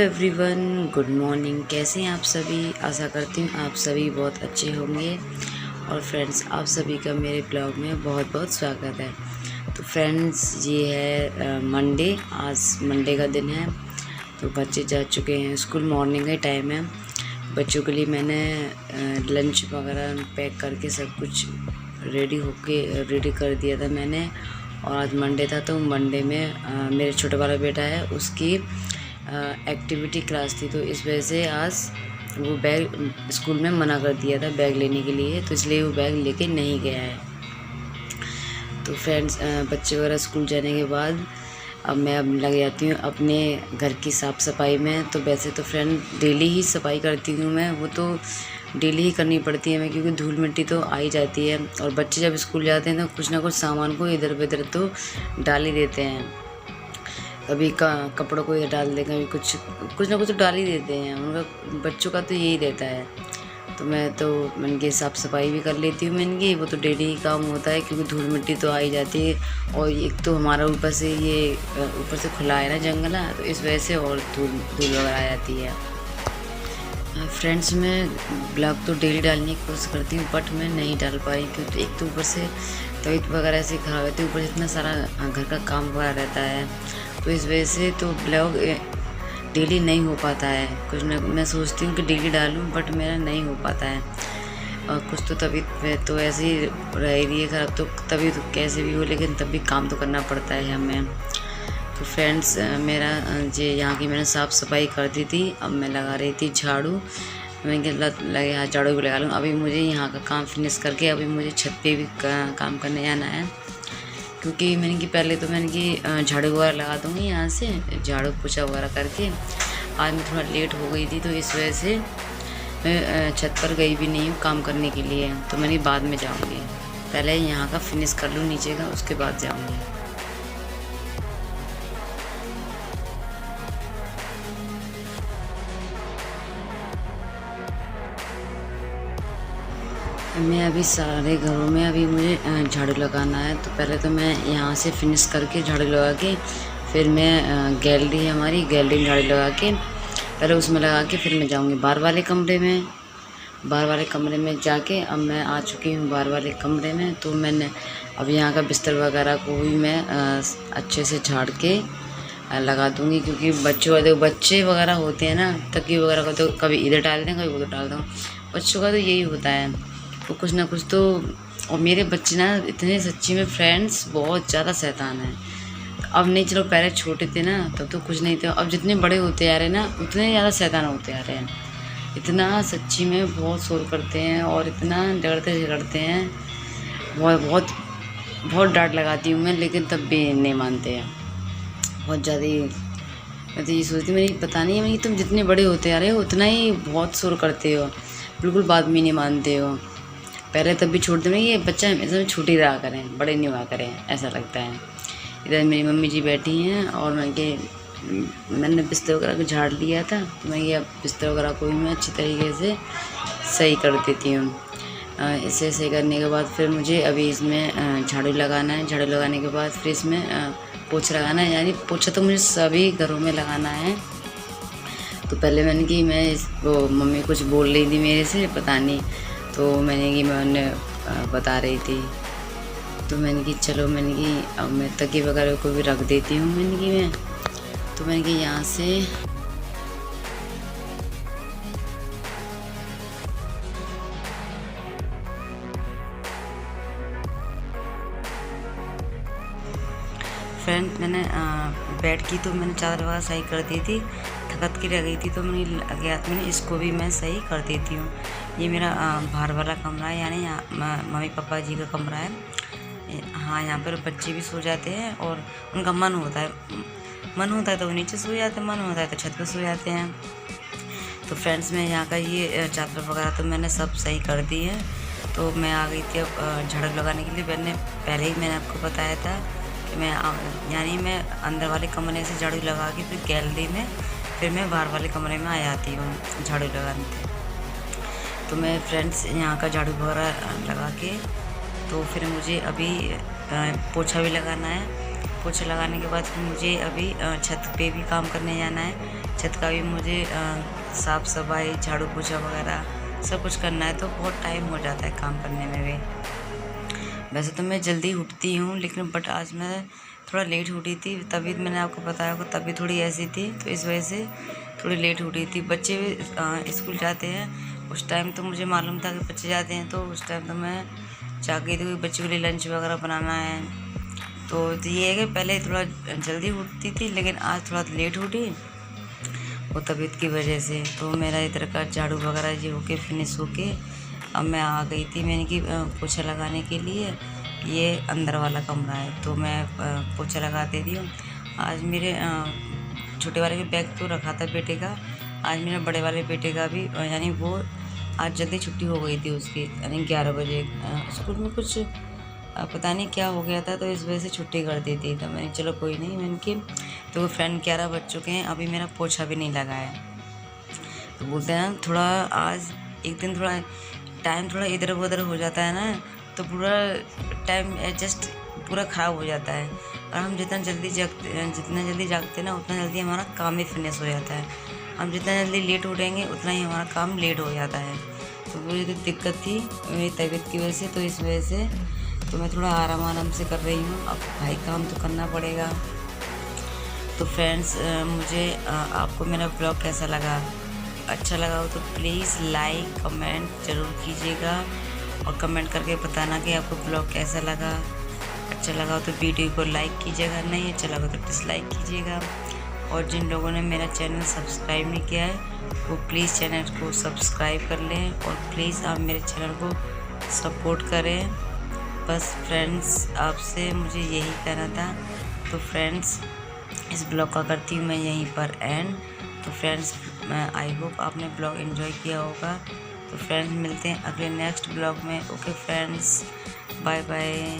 Everyone, good morning. कैसे हैं आप सभी? आशा करती हूँ आप सभी बहुत अच्छे होंगे। और फ्रेंड्स, आप सभी का मेरे ब्लॉग में बहुत बहुत स्वागत है। तो फ्रेंड्स, ये है मंडे। आज मंडे का दिन है। तो बच्चे जा चुके हैं स्कूल। मॉर्निंग का टाइम है। बच्चों के लिए मैंने लंच वगैरह पैक करके सब कुछ रेडी कर दिया था मैंने। और आज मंडे था, तो मंडे में मेरे छोटा वाला बेटा है, उसकी एक्टिविटी क्लास थी। तो इस वजह से आज वो बैग स्कूल में मना कर दिया था बैग लेने के लिए, तो इसलिए वो बैग लेके नहीं गया है। तो फ्रेंड्स, बच्चे वगैरह स्कूल जाने के बाद अब लग जाती हूँ अपने घर की साफ़ सफाई में। तो वैसे तो फ्रेंड डेली ही सफाई करती हूँ मैं, वो तो डेली ही करनी पड़ती है मैं, क्योंकि धूल मिट्टी तो आ ही जाती है। और बच्चे जब स्कूल जाते हैं तो कुछ ना कुछ सामान को इधर उधर तो डाल ही देते हैं। कभी कपड़ों को ये डाल दें, कभी कुछ ना कुछ तो डाल ही देते हैं। उनका बच्चों का तो यही रहता है। तो मैंने की साफ़ सफाई भी कर लेती हूँ। मैंने की वो तो डेली ही काम होता है, क्योंकि धूल मिट्टी तो आ ही जाती है। और एक तो हमारा ऊपर से खुला है ना जंगला, तो इस वजह से और धूल वगैरह आ जाती है। फ्रेंड्स, मैं ब्लॉग तो डेली डालने की कोशिश करती हूँ, बट मैं नहीं डाल पा रही, क्योंकि एक तो ऊपर से तबीयत वगैरह ऐसी ख़राब रहती है, ऊपर से इतना सारा घर का काम वगैरह रहता है। तो इस वजह से तो ब्लॉग डेली नहीं हो पाता है। मैं सोचती हूँ कि डेली डालूँ, बट मेरा नहीं हो पाता है। और कुछ तो तबीयत तो ऐसे ही रह रही है ख़राब, तो तबीयत कैसे भी हो, लेकिन तब भी काम तो करना पड़ता है हमें। तो फ्रेंड्स, मेरा यहाँ की मैंने साफ़ सफाई कर दी थी। अब मैं लगा रही थी झाड़ू। मैंने लगे हाथ झाड़ू भी लगा लूँ। अभी मुझे यहाँ का काम फिनिश करके अभी मुझे छत पे भी काम करने जाना है, क्योंकि पहले तो झाड़ू वगैरह लगा दूँगी यहाँ से, झाड़ू पोछा वगैरह करके। आज मैं थोड़ा लेट हो गई थी, तो इस वजह से मैं छत पर गई भी नहीं हूँ काम करने के लिए। तो मैंने बाद में जाऊँगी, पहले यहाँ का फिनिश कर लूँ नीचे का, उसके बाद जाऊँगी। मैं अभी सारे घरों में अभी मुझे झाड़ू लगाना है। तो पहले तो मैं यहाँ से फिनिश करके झाड़ू लगा के, फिर मैं गैलरी है हमारी, गैलरी में झाड़ू लगा के पहले उसमें लगा के फिर मैं जाऊँगी बाहर वाले कमरे में। बाहर वाले कमरे में जाके अब मैं आ चुकी हूँ बाहर वाले कमरे में। तो मैंने अब यहाँ का बिस्तर वगैरह को भी मैं अच्छे से झाड़ के लगा दूँगी, क्योंकि बच्चे वगैरह होते हैं ना, तकिए वगैरह को तो कभी इधर डाल दें, कभी उधर डाल दूँ। बच्चों का तो यही होता है, तो कुछ ना कुछ तो। और मेरे बच्चे ना इतने सच्ची में फ्रेंड्स बहुत ज़्यादा शैतान है। अब नहीं, चलो पहले छोटे थे ना तब तो कुछ नहीं थे, अब जितने बड़े होते आ रहे हैं ना उतने ज़्यादा शैतान होते आ रहे हैं। इतना सच्ची में बहुत शोर करते हैं और इतना डरते झगड़ते हैं। बहुत बहुत बहुत डांट लगाती हूँ मैं, लेकिन तब भी नहीं मानते हैं बहुत ज़्यादा ही। मैं तो ये सोचती हूँ, मेरी पता नहीं है, तुम जितने बड़े होते आ रहे हो उतना ही बहुत शोर करते हो, बिल्कुल बात भी नहीं मानते हो। पहले तब भी छोड़ते नहीं, ये बच्चा हमेशा छोटे ही रहा करें, बड़े नहीं हुआ करें, ऐसा लगता है। इधर मेरी मम्मी जी बैठी हैं और मैंने बिस्तर वगैरह को झाड़ लिया था। तो मैं ये बिस्तर वगैरह को भी मैं अच्छी तरीके से सही कर देती हूँ। इसे सही करने के बाद फिर मुझे अभी इसमें झाड़ू लगाना है। झाड़ू लगाने के बाद फिर इसमें पोछा लगाना है, यानी पोछा तो मुझे सभी घरों में लगाना है। तो पहले वो मम्मी कुछ बोल रही थी मेरे से, पता नहीं, तो मैं बता रही थी। तो चलो अब मैं तकिए वगैरह को भी रख देती हूँ। तो यहाँ से फ्रेंड, मैंने बेड की तो मैंने चादर वगैरह सही कर दी थी, थकत की रह गई थी, तो मैंने इसको भी मैं सही कर देती हूँ। ये मेरा बाहर वाला कमरा है, यानी मम्मी पापा जी का कमरा है। हाँ, यहाँ पर बच्चे भी सो जाते हैं और उनका मन होता है तो वो नीचे सो जाते हैं, मन होता है तो छत पर सो जाते हैं। तो फ्रेंड्स, मैं यहाँ का ये चादर वगैरह तो मैंने सब सही कर दी है। तो मैं आ गई थी अब झाड़ू लगाने के लिए। पहले ही मैंने आपको बताया था कि मैं अंदर वाले कमरे से झाड़ू लगा के फिर गैलरी में, फिर मैं बाहर वाले कमरे में आ जाती हूँ झाड़ू लगाने के। तो मैं फ्रेंड्स यहाँ का झाड़ू वगैरह लगा के, तो फिर मुझे अभी पोछा भी लगाना है। पोछा लगाने के बाद फिर मुझे अभी छत पे भी काम करने जाना है। छत का भी मुझे साफ़ सफाई, झाड़ू पोछा वगैरह सब कुछ करना है, तो बहुत टाइम हो जाता है काम करने में भी। वैसे तो मैं जल्दी उठती हूँ, लेकिन बट आज मैं थोड़ा लेट उठी थी। तबीयत मैंने आपको बताया होगा, तबीयत थोड़ी ऐसी थी, तो इस वजह से थोड़ी लेट उठी थी। बच्चे भी स्कूल जाते हैं, उस टाइम तो मुझे मालूम था कि बच्चे जाते हैं, तो उस टाइम तो मैं जाग गई थी, बच्चों के लिए लंच वगैरह बनाना है। तो ये है कि पहले थोड़ा जल्दी उठती थी, लेकिन आज थोड़ा लेट उठी वो तबीयत की वजह से। तो मेरा इधर का झाड़ू वगैरह ये होके फिनिश होके अब मैं आ गई थी। मैंने कि पोछा लगाने के लिए, ये अंदर वाला कमरा है, तो मैं पोछा लगा दे रही हूँ। आज मेरे छोटे वाले के बैग तो रखा था बेटे का, आज मेरे बड़े वाले बेटे का भी, यानी वो आज जल्दी छुट्टी हो गई थी उसकी, यानी 11 बजे। स्कूल में कुछ पता नहीं क्या हो गया था, तो इस वजह से छुट्टी कर दी थी। तो मैंने चलो कोई नहीं, मैंने कि तो फ्रेंड 11 बज चुके हैं, अभी मेरा पोछा भी नहीं लगा है। तो बोलते हैं थोड़ा आज एक दिन थोड़ा टाइम थोड़ा इधर उधर हो जाता है ना, तो पूरा टाइम एडजस्ट पूरा ख़राब हो जाता है। और हम जितना जल्दी जागते हैं ना, उतना जल्दी हमारा काम भी फिनिश हो जाता है। हम जितना जल्दी लेट उठेंगे उतना ही हमारा काम लेट हो जाता है। तो मुझे तो दिक्कत थी मेरी तबीयत की वजह से, तो इस वजह से तो मैं थोड़ा आराम से कर रही हूँ। अब भाई काम तो करना पड़ेगा। तो फ्रेंड्स, मुझे आपको मेरा ब्लॉग कैसा लगा? अच्छा लगा हो तो प्लीज़ लाइक कमेंट ज़रूर कीजिएगा, और कमेंट करके बताना कि आपको ब्लॉग कैसा लगा। अच्छा लगा हो तो वीडियो को लाइक कीजिएगा, नहीं अच्छा लगा तो डिसलाइक कीजिएगा। और जिन लोगों ने मेरा चैनल सब्सक्राइब नहीं किया है, वो प्लीज़ चैनल को सब्सक्राइब कर लें, और प्लीज़ आप मेरे चैनल को सपोर्ट करें। बस फ्रेंड्स, आपसे मुझे यही कहना था। तो फ्रेंड्स, इस ब्लॉग का करती हूँ मैं यहीं पर एंड। तो फ्रेंड्स, आई होप आपने ब्लॉग एंजॉय किया होगा। तो फ्रेंड्स, मिलते हैं अगले नेक्स्ट ब्लॉग में। Okay friends, bye bye.